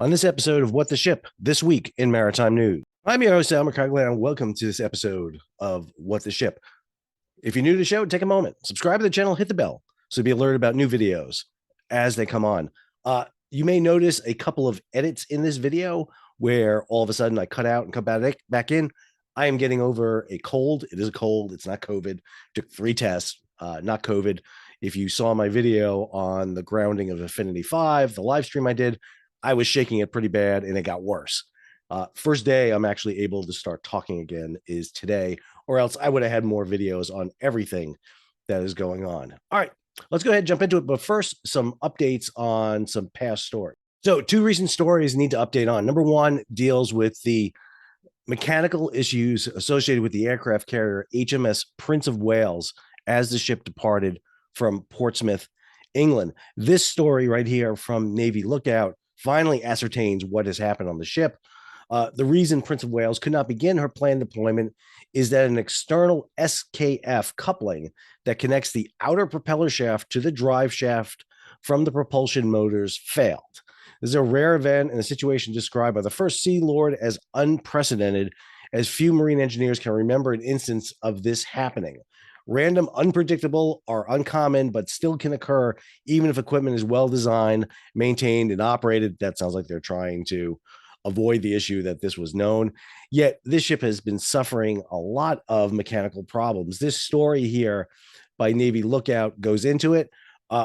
On this episode of What the Ship, this week in Maritime News. I'm your host, Al McCogley, and welcome to this episode of What the Ship. If you're new to the show, take a moment, subscribe to the channel, hit the bell so you'll be alerted about new videos as they come on. You may notice a couple of edits in this video where all of a sudden I cut out and come back in. I am getting over a cold. It is a cold. It's not COVID. Took 3 tests, not COVID. If you saw my video on the grounding of Affinity 5, the live stream I did, I was shaking it pretty bad and it got worse. First day I'm actually able to start talking again is today, or else I would have had more videos on everything that is going on. All right, let's go ahead and jump into it. But first, some updates on some past stories. So 2 recent stories need to update on. Number 1 deals with the mechanical issues associated with the aircraft carrier HMS Prince of Wales as the ship departed from Portsmouth, England. This story right here from Navy Lookout finally ascertains what has happened on the ship. The reason Prince of Wales could not begin her planned deployment is that an external SKF coupling that connects the outer propeller shaft to the drive shaft from the propulsion motors failed. This is a rare event and a situation described by the first Sea Lord as unprecedented, as few marine engineers can remember an instance of this happening. Random, unpredictable, are uncommon, but still can occur even if equipment is well designed, maintained, and operated. That sounds like they're trying to avoid the issue that this was known. Yet this ship has been suffering a lot of mechanical problems. This story here by Navy Lookout goes into it.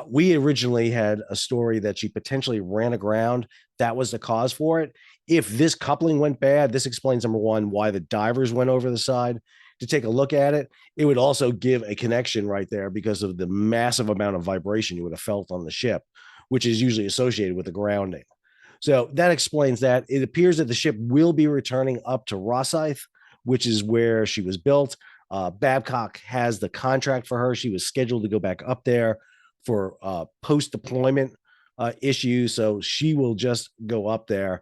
We originally had a story that she potentially ran aground. That was the cause for it. If this coupling went bad, this explains, number 1, why the divers went over the side to take a look at it. It would also give a connection right there because of the massive amount of vibration you would have felt on the ship, which is usually associated with the grounding. So that explains that. It appears that the ship will be returning up to Rosyth, which is where she was built. Babcock has the contract for her. She was scheduled to go back up there for post-deployment issues, so she will just go up there.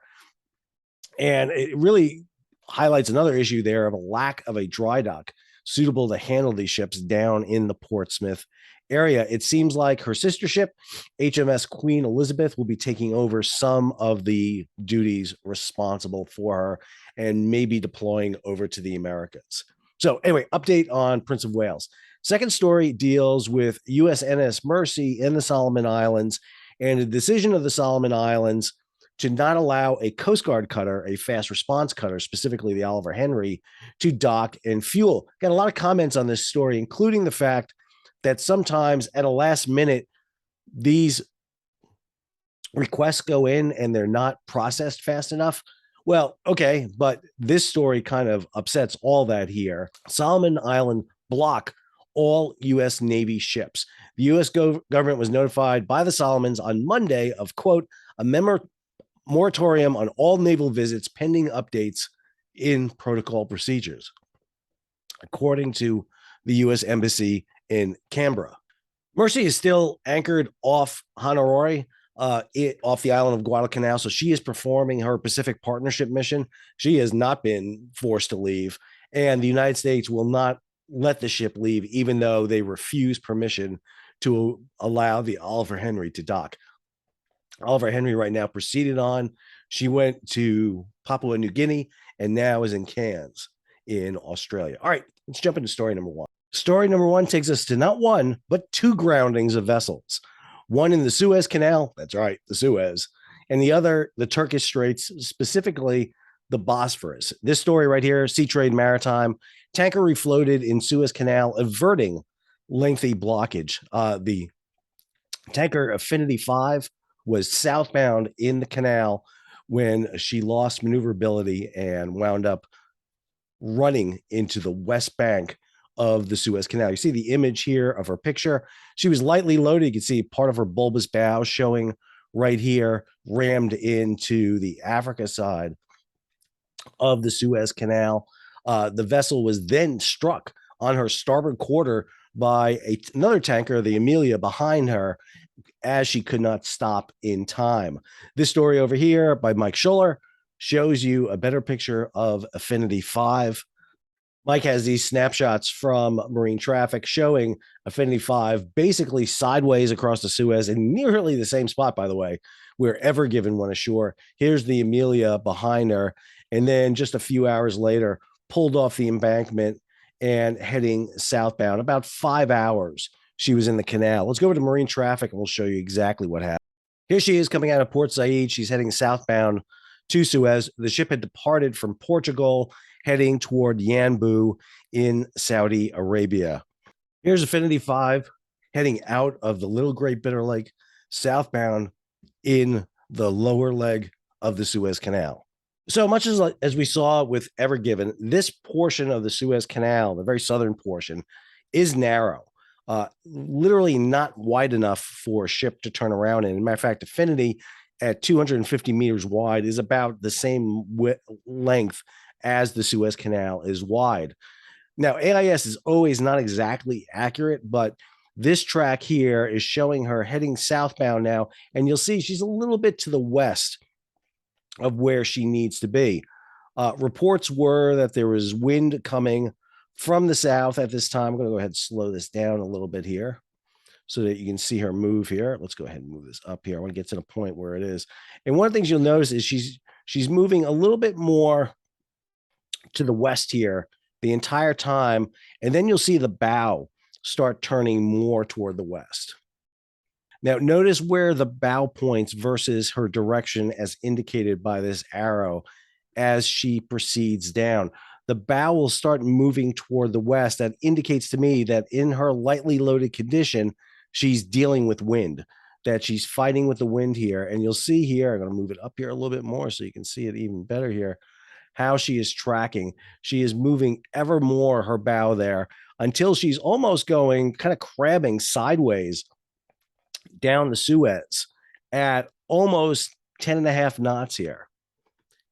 And it really highlights another issue there of a lack of a dry dock suitable to handle these ships down in the Portsmouth area. It seems like her sister ship, HMS Queen Elizabeth, will be taking over some of the duties responsible for her and maybe deploying over to the Americas. So anyway, update on Prince of Wales. Second story deals with USNS Mercy in the Solomon Islands and the decision of the Solomon Islands to not allow a Coast Guard cutter, a fast response cutter, specifically the Oliver Henry, to dock and fuel. Got a lot of comments on this story, including the fact that sometimes at a last minute, these requests go in and they're not processed fast enough. Well, okay, but this story kind of upsets all that here. Solomon Island block all U.S. Navy ships. The U.S. government was notified by the Solomons on Monday of, quote, a moratorium on all naval visits pending updates in protocol procedures, according to the U.S. Embassy in Canberra. Mercy is still anchored off Honolulu, off the island of Guadalcanal, so she is performing her Pacific Partnership mission. She has not been forced to leave, and the United States will not let the ship leave, even though they refuse permission to allow the Oliver Henry to dock. Oliver Henry right now proceeded on. She went to Papua New Guinea and now is in Cairns in Australia. All right, let's jump into story number 1. Story number 1 takes us to not 1, but 2 groundings of vessels. One in the Suez Canal, that's right, the Suez, and the other, the Turkish Straits, specifically the Bosporus. This story right here, Sea Trade Maritime, tanker refloated in Suez Canal, averting lengthy blockage. The tanker Affinity 5 was southbound in the canal when she lost maneuverability and wound up running into the west bank of the Suez Canal. You see the image here of her picture. She was lightly loaded. You can see part of her bulbous bow showing right here, rammed into the Africa side of the Suez Canal. The vessel was then struck on her starboard quarter by another tanker, the Amelia, behind her, as she could not stop in time. This story over here by Mike Schuller shows you a better picture of Affinity 5. Mike has these snapshots from marine traffic showing Affinity 5 basically sideways across the Suez in nearly the same spot, by the way, where Ever Given went ashore. Here's the Amelia behind her. And then just a few hours later, pulled off the embankment and heading southbound. About 5 hours she was in the canal. Let's go over to marine traffic and we'll show you exactly what happened. Here she is coming out of Port Said. She's heading southbound to Suez. The ship had departed from Portugal, heading toward Yanbu in Saudi Arabia. Here's Affinity 5 heading out of the Little Great Bitter Lake southbound in the lower leg of the Suez Canal. So much as we saw with Ever Given, this portion of the Suez Canal, the very southern portion, is narrow. Literally not wide enough for a ship to turn around in. As a matter of fact, Affinity at 250 meters wide is about the same length as the Suez Canal is wide. Now, AIS is always not exactly accurate, but this track here is showing her heading southbound now, and you'll see she's a little bit to the west of where she needs to be. Reports were that there was wind coming from the south at this time. I'm going to go ahead and slow this down a little bit here so that you can see her move here. Let's go ahead and move this up here. I want to get to the point where it is. And one of the things you'll notice is she's moving a little bit more to the west here the entire time. And then you'll see the bow start turning more toward the west. Now, notice where the bow points versus her direction as indicated by this arrow as she proceeds down. The bow will start moving toward the west. That indicates to me that in her lightly loaded condition, she's dealing with wind, that she's fighting with the wind here. And you'll see here, I'm going to move it up here a little bit more so you can see it even better here, how she is tracking. She is moving ever more her bow there until she's almost going kind of crabbing sideways down the Suez at almost 10 and a half knots here.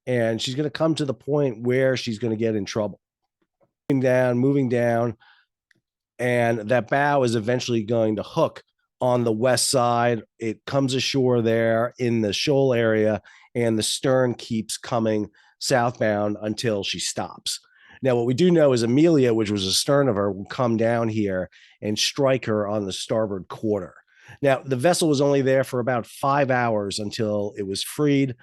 And she's going to come to the point where she's going to get in trouble. Moving down, and that bow is eventually going to hook on the west side. It comes ashore there in the shoal area, and the stern keeps coming southbound until she stops. Now, what we do know is Amelia, which was astern of her, will come down here and strike her on the starboard quarter. Now, the vessel was only there for about 5 hours until it was freed.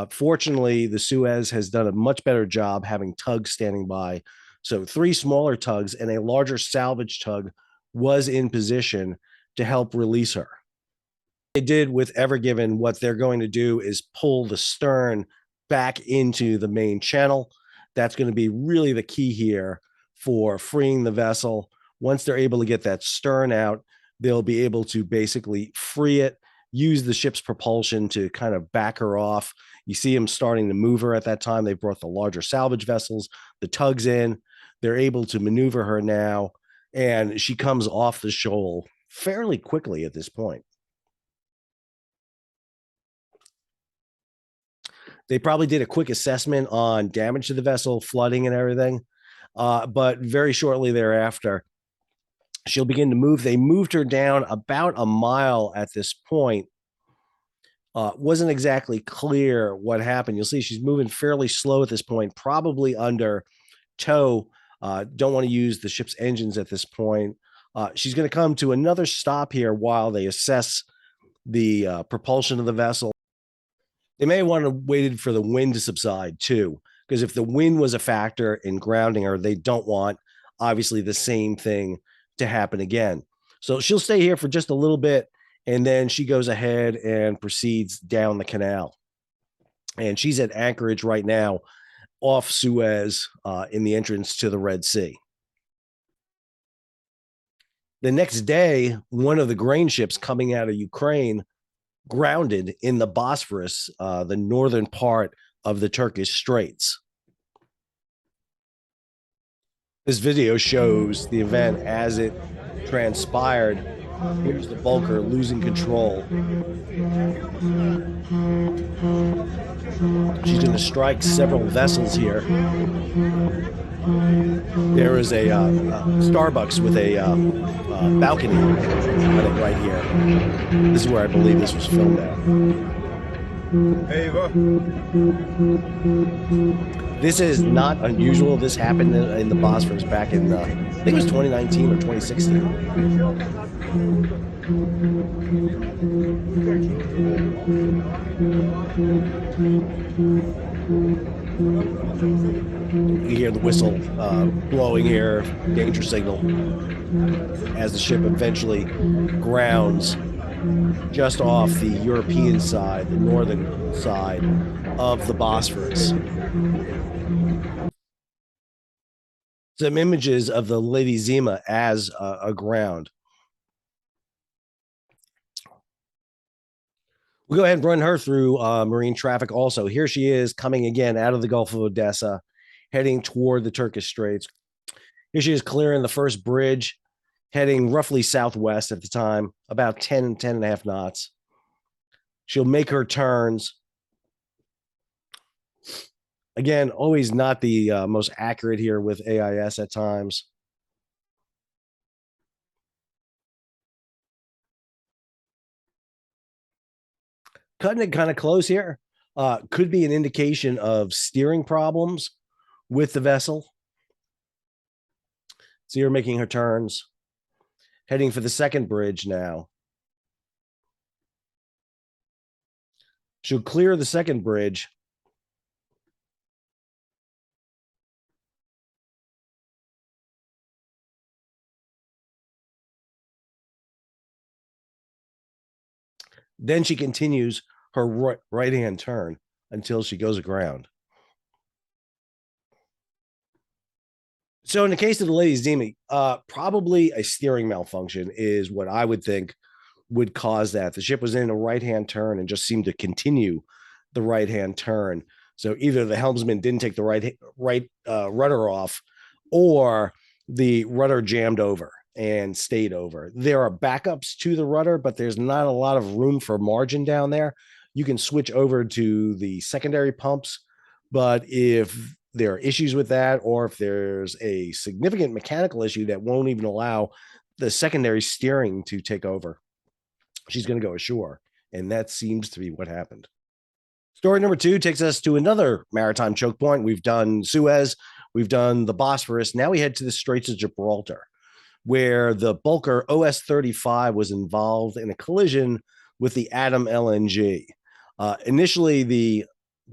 Fortunately, the Suez has done a much better job having tugs standing by. So 3 smaller tugs and a larger salvage tug was in position to help release her. They did with Ever Given, what they're going to do is pull the stern back into the main channel. That's going to be really the key here for freeing the vessel. Once they're able to get that stern out, they'll be able to basically free it, use the ship's propulsion to kind of back her off. You see them starting to move her at that time. They brought the larger salvage vessels, the tugs in. They're able to maneuver her now, and she comes off the shoal fairly quickly at this point. They probably did a quick assessment on damage to the vessel, flooding and everything, but very shortly thereafter, she'll begin to move. They moved her down about a mile at this point. Wasn't exactly clear what happened. You'll see she's moving fairly slow at this point, probably under tow. Don't want to use the ship's engines at this point. She's going to come to another stop here while they assess the propulsion of the vessel. They may want to waited for the wind to subside too, because if the wind was a factor in grounding her, they don't want obviously the same thing to happen again. So she'll stay here for just a little bit, and then she goes ahead and proceeds down the canal. And she's at anchorage right now off Suez in the entrance to the Red Sea. The next day, one of the grain ships coming out of Ukraine grounded in the Bosporus, the northern part of the Turkish Straits. This video shows the event as it transpired. Here's the bulker losing control. She's going to strike several vessels here. There is a Starbucks with a balcony on it right here. This is where I believe this was filmed at. This is not unusual. This happened in the Bosphorus back in, I think it was 2019 or 2016. You hear the whistle blowing here, danger signal, as the ship eventually grounds just off the European side, the northern side of the Bosphorus. Some images of the Lady Zehma as aground. We'll go ahead and run her through marine traffic also. Here she is coming again out of the Gulf of Odessa, heading toward the Turkish Straits. Here she is clearing the first bridge, heading roughly southwest at the time, about 10 and a half knots. She'll make her turns. Again, always not the most accurate here with AIS at times. Cutting it kind of close here could be an indication of steering problems with the vessel. So you're making her turns, heading for the second bridge now. She'll clear the second bridge. Then she continues her right-hand turn until she goes aground. So in the case of the Lady Zehma, probably a steering malfunction is what I would think would cause that. The ship was in a right-hand turn and just seemed to continue the right-hand turn. So either the helmsman didn't take the right rudder off, or the rudder jammed over and stayed over. There are backups to the rudder, but there's not a lot of room for margin down there. You can switch over to the secondary pumps, but if there are issues with that, or if there's a significant mechanical issue that won't even allow the secondary steering to take over, she's going to go ashore. And that seems to be what happened. Story number 2 takes us to another maritime choke point. We've done Suez, we've done the Bosporus. Now we head to the Straits of Gibraltar, where the bulker OS35 was involved in a collision with the Atom LNG. Initially, the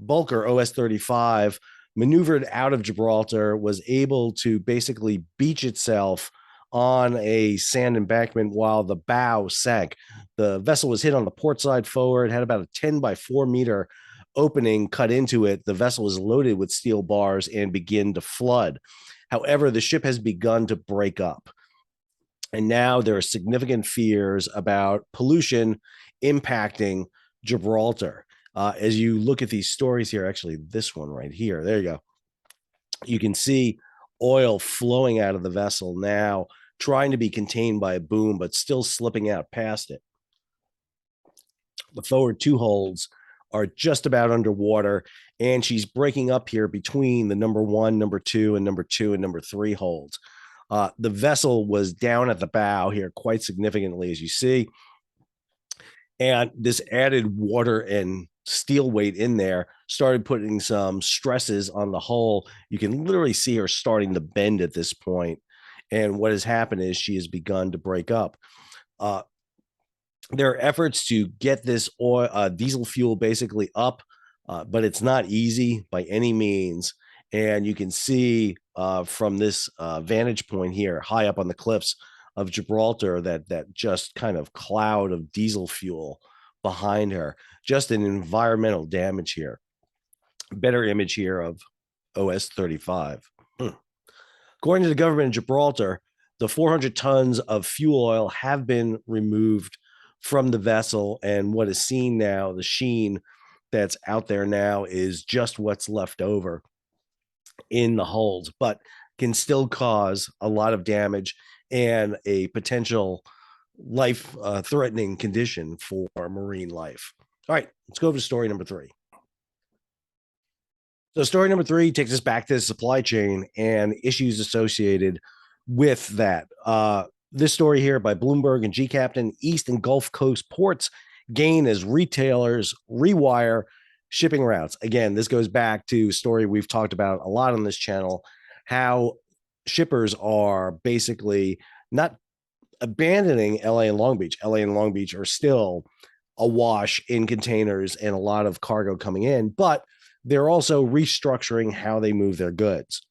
bulker OS35 maneuvered out of Gibraltar, was able to basically beach itself on a sand embankment while the bow sank. The vessel was hit on the port side forward, had about a 10 by 4 meter opening cut into it. The vessel was loaded with steel bars and began to flood. However, the ship has begun to break up. And now there are significant fears about pollution impacting Gibraltar. As you look at these stories here, actually, this one right here, there you go. You can see oil flowing out of the vessel now, trying to be contained by a boom, but still slipping out past it. The forward 2 holds are just about underwater, and she's breaking up here between the number 1, number 2, and number 2 and number 3 holds. The vessel was down at the bow here quite significantly, as you see. And this added water and steel weight in there started putting some stresses on the hull. You can literally see her starting to bend at this point. And what has happened is she has begun to break up. There are efforts to get this oil, diesel fuel basically up, but it's not easy by any means. And you can see from this vantage point here, high up on the cliffs of Gibraltar, that just kind of cloud of diesel fuel behind her. Just an environmental damage here. Better image here of OS35. According to the government of Gibraltar, the 400 tons of fuel oil have been removed from the vessel, and what is seen now, the sheen that's out there now, is just what's left over in the holds, but can still cause a lot of damage and a potential life-threatening condition for marine life. All right, let's go over to story number 3. So story number 3 takes us back to the supply chain and issues associated with that. This story here by Bloomberg and G Captain: East and Gulf Coast ports gain as retailers rewire shipping routes. Again, this goes back to a story we've talked about a lot on this channel, how shippers are basically not abandoning LA and Long Beach. LA and Long Beach are still awash in containers and a lot of cargo coming in, but they're also restructuring how they move their goods.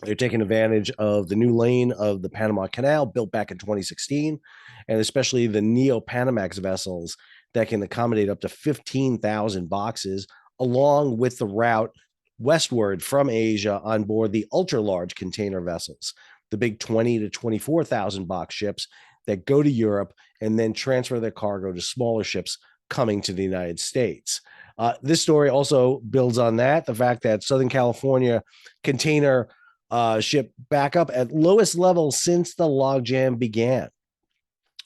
They're taking advantage of the new lane of the Panama Canal built back in 2016, and especially the Neo-Panamax vessels that can accommodate up to 15,000 boxes, along with the route westward from Asia on board the ultra-large container vessels, the big 20 to 24,000 box ships that go to Europe and then transfer their cargo to smaller ships coming to the United States. This story also builds on that, the fact that Southern California container ship back up at lowest level since the logjam began.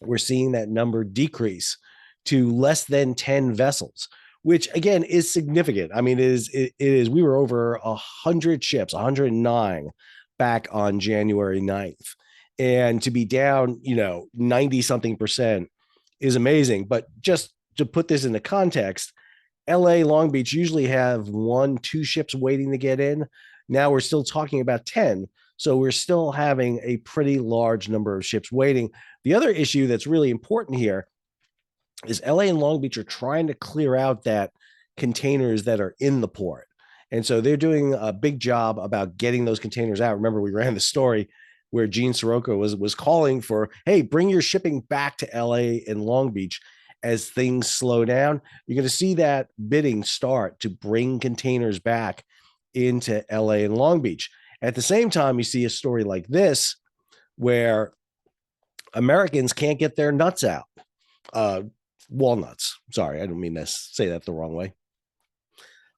We're seeing that number decrease to less than 10 vessels, which again is significant. I mean, it is we were over 100 ships, 109 back on January 9th. And to be down, 90 something percent is amazing. But just to put this into context, LA, Long Beach usually have 1-2 ships waiting to get in. Now we're still talking about 10. So we're still having a pretty large number of ships waiting. The other issue that's really important here is LA and Long Beach are trying to clear out that containers that are in the port. And so they're doing a big job about getting those containers out. Remember, we ran the story where Gene Soroka was calling for, hey, bring your shipping back to LA and Long Beach as things slow down. You're going to see that bidding start to bring containers back into LA and Long Beach. At the same time, you see a story like this where Americans can't get their nuts out. Walnuts. Sorry, I don't mean to say that the wrong way.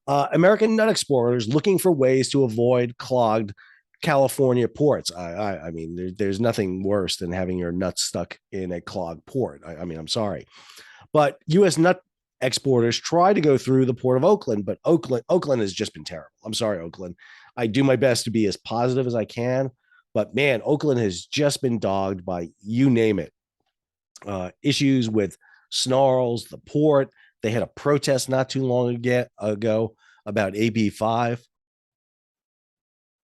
American nut exporters looking for ways to avoid clogged California ports. I mean, there's nothing worse than having your nuts stuck in a clogged port. I mean, I'm sorry. But U.S. nut exporters try to go through the port of Oakland, but Oakland has just been terrible. I'm sorry, Oakland. I do my best to be as positive as I can, but man, Oakland has just been dogged by you name it. Issues with snarls, the port. They had a protest not too long ago about AB5.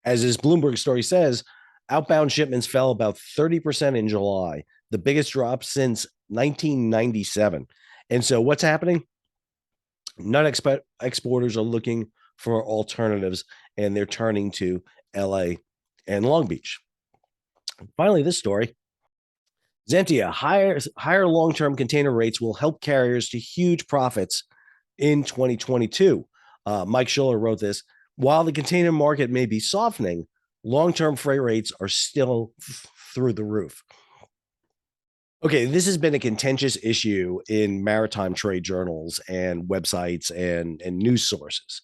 As this Bloomberg story says, outbound shipments fell about 30% in July, the biggest drop since 1997. And so what's happening? Nut exporters are looking for alternatives, and they're turning to LA and Long Beach. Finally, this story. Zentia, higher long-term container rates will help carriers to huge profits in 2022. Mike Schuller wrote this. While the container market may be softening, long-term freight rates are still through the roof. Okay, this has been a contentious issue in maritime trade journals and websites and news sources.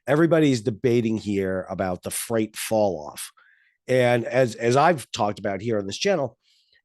Everybody's debating here about the freight fall off. And as I've talked about here on this channel,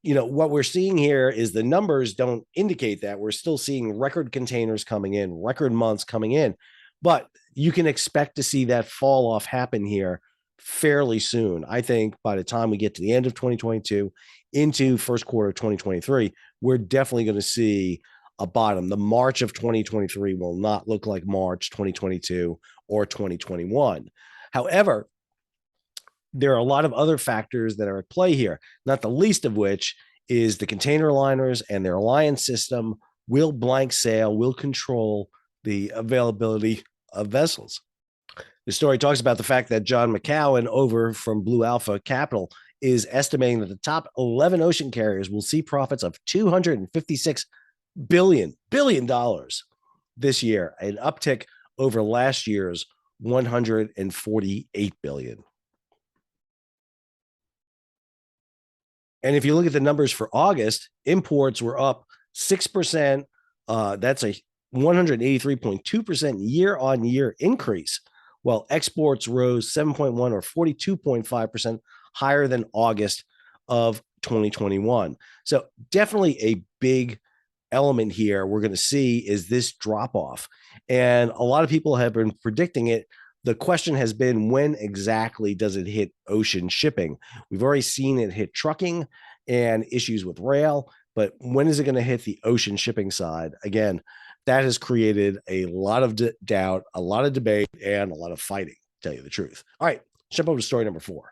what we're seeing here is the numbers don't indicate that. We're still seeing record containers coming in, record months coming in, but you can expect to see that fall off happen here fairly soon. I think by the time we get to the end of 2022 into first quarter of 2023, we're definitely going to see a bottom. The March of 2023 will not look like March 2022 or 2021. However, there are a lot of other factors that are at play here, not the least of which is the container liners and their alliance system will blank sail, will control the availability of vessels. The story talks about the fact that John McCowan over from Blue Alpha Capital is estimating that the top 11 ocean carriers will see profits of $256 billion this year, an uptick over last year's $148 billion. And if you look at the numbers for August, imports were up 6%. That's a 183.2% year-on-year increase, while exports rose 7.1 or 42.5% higher than August of 2021. So definitely a big element here we're going to see is this drop off. And a lot of people have been predicting it. The question has been, when exactly does it hit ocean shipping? We've already seen it hit trucking and issues with rail. but when is it going to hit the ocean shipping side? Again, that has created a lot of doubt, a lot of debate, and a lot of fighting, to tell you the truth. All right, jump over to story number 4.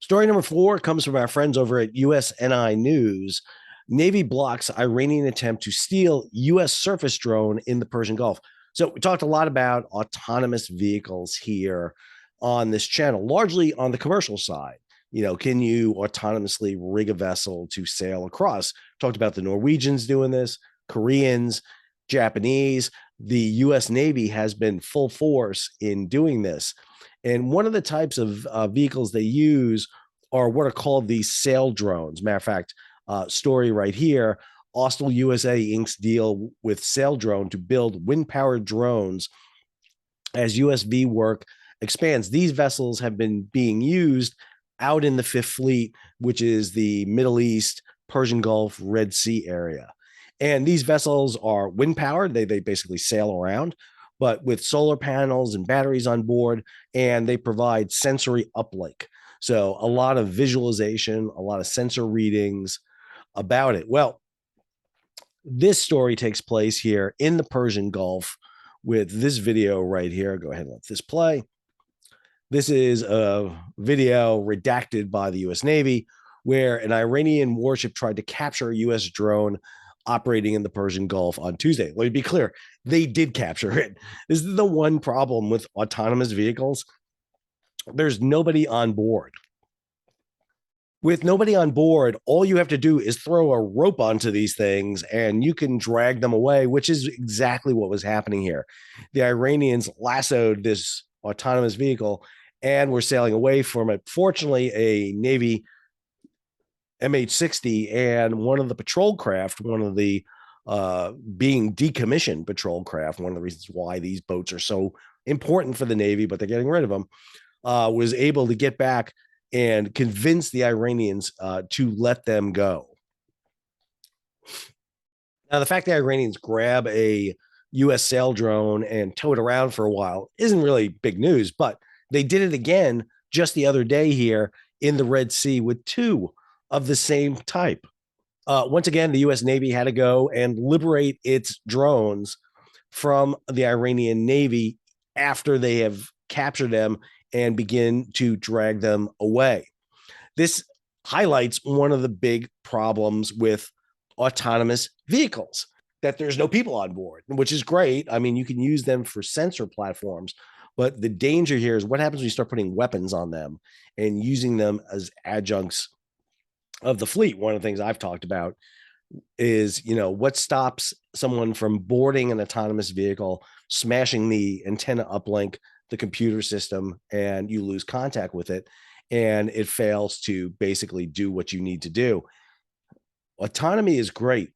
Story number 4 comes from our friends over at USNI News. Navy blocks Iranian attempt to steal U.S. surface drone in the Persian Gulf. So we talked a lot about autonomous vehicles here on this channel, largely on the commercial side. Can you autonomously rig a vessel to sail across? Talked about the Norwegians doing this, Koreans, Japanese. The U.S. Navy has been full force in doing this. And one of the types of vehicles they use are what are called these Saildrones. Matter of fact, story right here, Austal USA Inc.'s deal with Saildrone to build wind-powered drones as USV work expands. These vessels have been being used out in the Fifth Fleet, which is the Middle East, Persian Gulf, Red Sea area. And these vessels are wind-powered. They basically sail around, but with solar panels and batteries on board, and they provide sensory uplink. So a lot of visualization, a lot of sensor readings about it. Well, this story takes place here in the Persian Gulf with this video right here. Go ahead and let this play. This is a video redacted by the U.S. Navy where an Iranian warship tried to capture a U.S. drone operating in the Persian Gulf on Tuesday. Let me be clear. They did capture it. This is the one problem with autonomous vehicles. There's nobody on board. With nobody on board, all you have to do is throw a rope onto these things and you can drag them away, which is exactly what was happening here. The Iranians lassoed this autonomous vehicle and were sailing away from it. Fortunately, a Navy MH-60 and one of the patrol craft, one of the being decommissioned patrol craft, one of the reasons why these boats are so important for the Navy, but they're getting rid of them, was able to get back and convince the Iranians to let them go. Now, the fact that Iranians grab a U.S. sail drone and tow it around for a while isn't really big news, but they did it again just the other day here in the Red Sea with 2 of the same type. Once again, the U.S. Navy had to go and liberate its drones from the Iranian Navy after they have captured them and begin to drag them away. This highlights one of the big problems with autonomous vehicles, that there's no people on board, which is great. I mean, you can use them for sensor platforms, but the danger here is what happens when you start putting weapons on them and using them as adjuncts of the fleet. One of the things I've talked about is, what stops someone from boarding an autonomous vehicle, smashing the antenna uplink, the computer system, and you lose contact with it, and it fails to basically do what you need to do. Autonomy is great,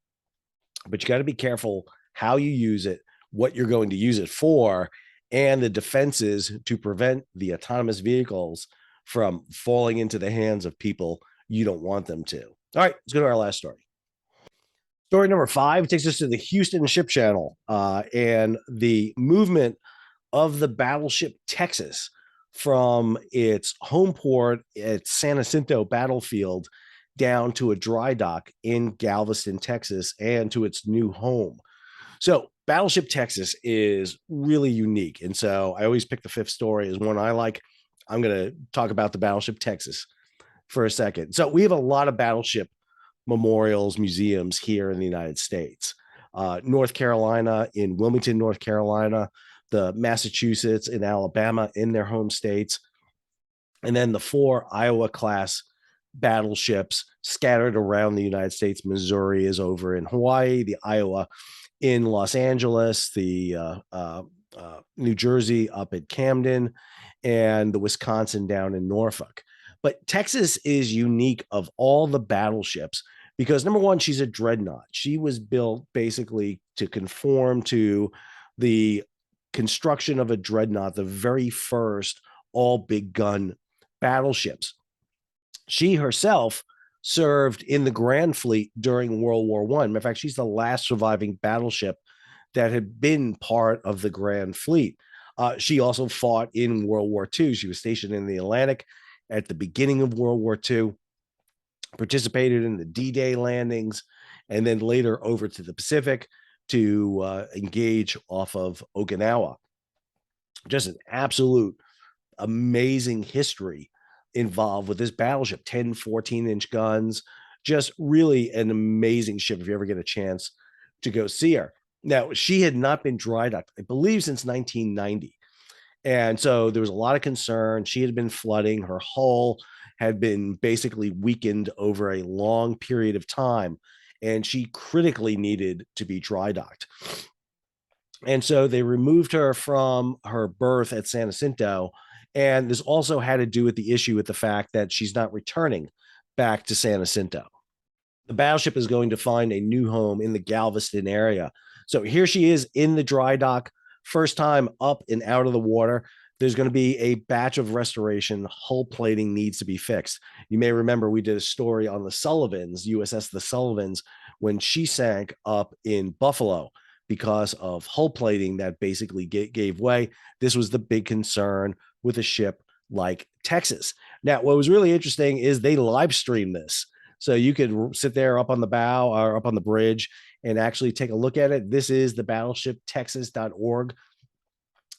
but you got to be careful how you use it, what you're going to use it for, and the defenses to prevent the autonomous vehicles from falling into the hands of people you don't want them to. All right, let's go to our last story. Story number 5 takes us to the Houston Ship Channel and the movement of the battleship Texas from its home port at San Jacinto Battlefield down to a dry dock in Galveston, Texas, and to its new home. So Battleship Texas is really unique. And so I always pick the 5th story as one I like. I'm going to talk about the Battleship Texas for a second. So we have a lot of battleship memorials, museums here in the United States. North Carolina, in Wilmington, North Carolina, the Massachusetts and Alabama in their home states, and then the 4 Iowa-class battleships scattered around the United States. Missouri is over in Hawaii, the Iowa in Los Angeles, the New Jersey up at Camden, and the Wisconsin down in Norfolk. But Texas is unique of all the battleships because, number one, she's a dreadnought. She was built basically to conform to the construction of a dreadnought, the very first all big gun battleships. She herself served in the Grand Fleet during World War I. In fact, she's the last surviving battleship that had been part of the Grand Fleet. She also fought in World War II. She was stationed in the Atlantic at the beginning of World War II, participated in the D-Day landings, and then later over to the Pacific to engage off of Okinawa. Just an absolute amazing history involved with this battleship. 10 14-inch guns, just really an amazing ship if you ever get a chance to go see her. Now, she had not been dry docked, I believe, since 1990. And so there was a lot of concern. She had been flooding. Her hull had been basically weakened over a long period of time, and she critically needed to be dry docked. And so they removed her from her berth at San Jacinto. And this also had to do with the issue with the fact that she's not returning back to San Jacinto. The battleship is going to find a new home in the Galveston area. So here she is in the dry dock, first time up and out of the water. There's going to be a batch of restoration. Hull plating needs to be fixed. You may remember we did a story on the Sullivans, USS the Sullivans, when she sank up in Buffalo because of hull plating that basically gave way. This was the big concern with a ship like Texas. Now, what was really interesting is they live streamed this. So you could sit there up on the bow or up on the bridge and actually take a look at it. This is the battleshiptexas.org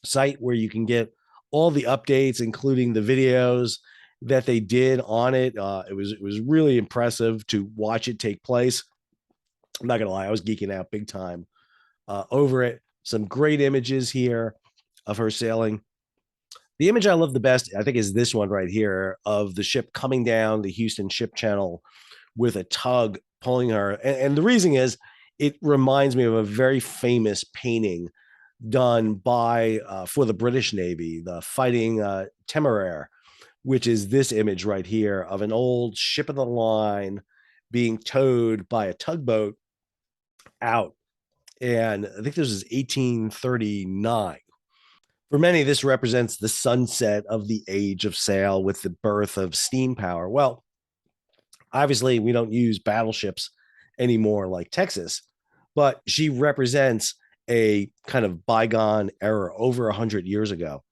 site where you can get all the updates, including the videos that they did on it. It was really impressive to watch it take place. I'm not gonna lie, I was geeking out big time over it. Some great images here of her sailing. The image I love the best, I think, is this one right here of the ship coming down the Houston Ship Channel with a tug pulling her. And the reason is it reminds me of a very famous painting done by for the British Navy, the Fighting Temeraire, which is this image right here of an old ship of the line being towed by a tugboat out. And I think this is 1839. For many, this represents the sunset of the age of sail with the birth of steam power. Well, obviously, we don't use battleships anymore like Texas, but she represents a kind of bygone era over 100 years ago.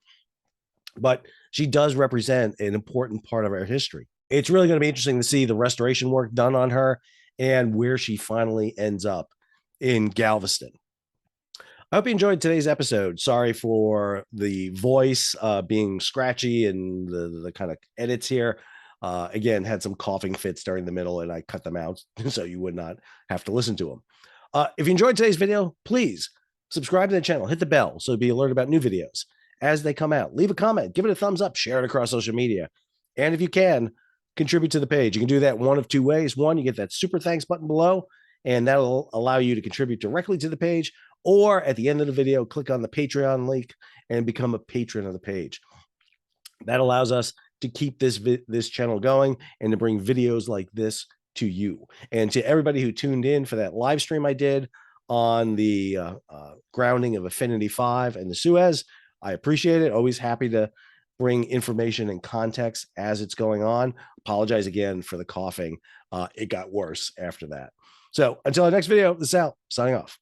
But she does represent an important part of our history. It's really going to be interesting to see the restoration work done on her and where she finally ends up in Galveston. I hope you enjoyed today's episode. Sorry for the voice being scratchy and the kind of edits here. Again, had some coughing fits during the middle and I cut them out so you would not have to listen to them. If you enjoyed today's video, please subscribe to the channel, hit the bell so you'll be alerted about new videos as they come out. Leave a comment, give it a thumbs up, share it across social media. And if you can, contribute to the page. You can do that one of two ways. One, you get that super thanks button below, and that'll allow you to contribute directly to the page. Or at the end of the video, click on the Patreon link and become a patron of the page. That allows us to keep this channel going and to bring videos like this to you. And to everybody who tuned in for that live stream I did on the grounding of Affinity 5 and the Suez, I appreciate it. Always happy to bring information and context as it's going on. Apologize again for the coughing. It got worse after that. So until our next video, this is Sal, signing off.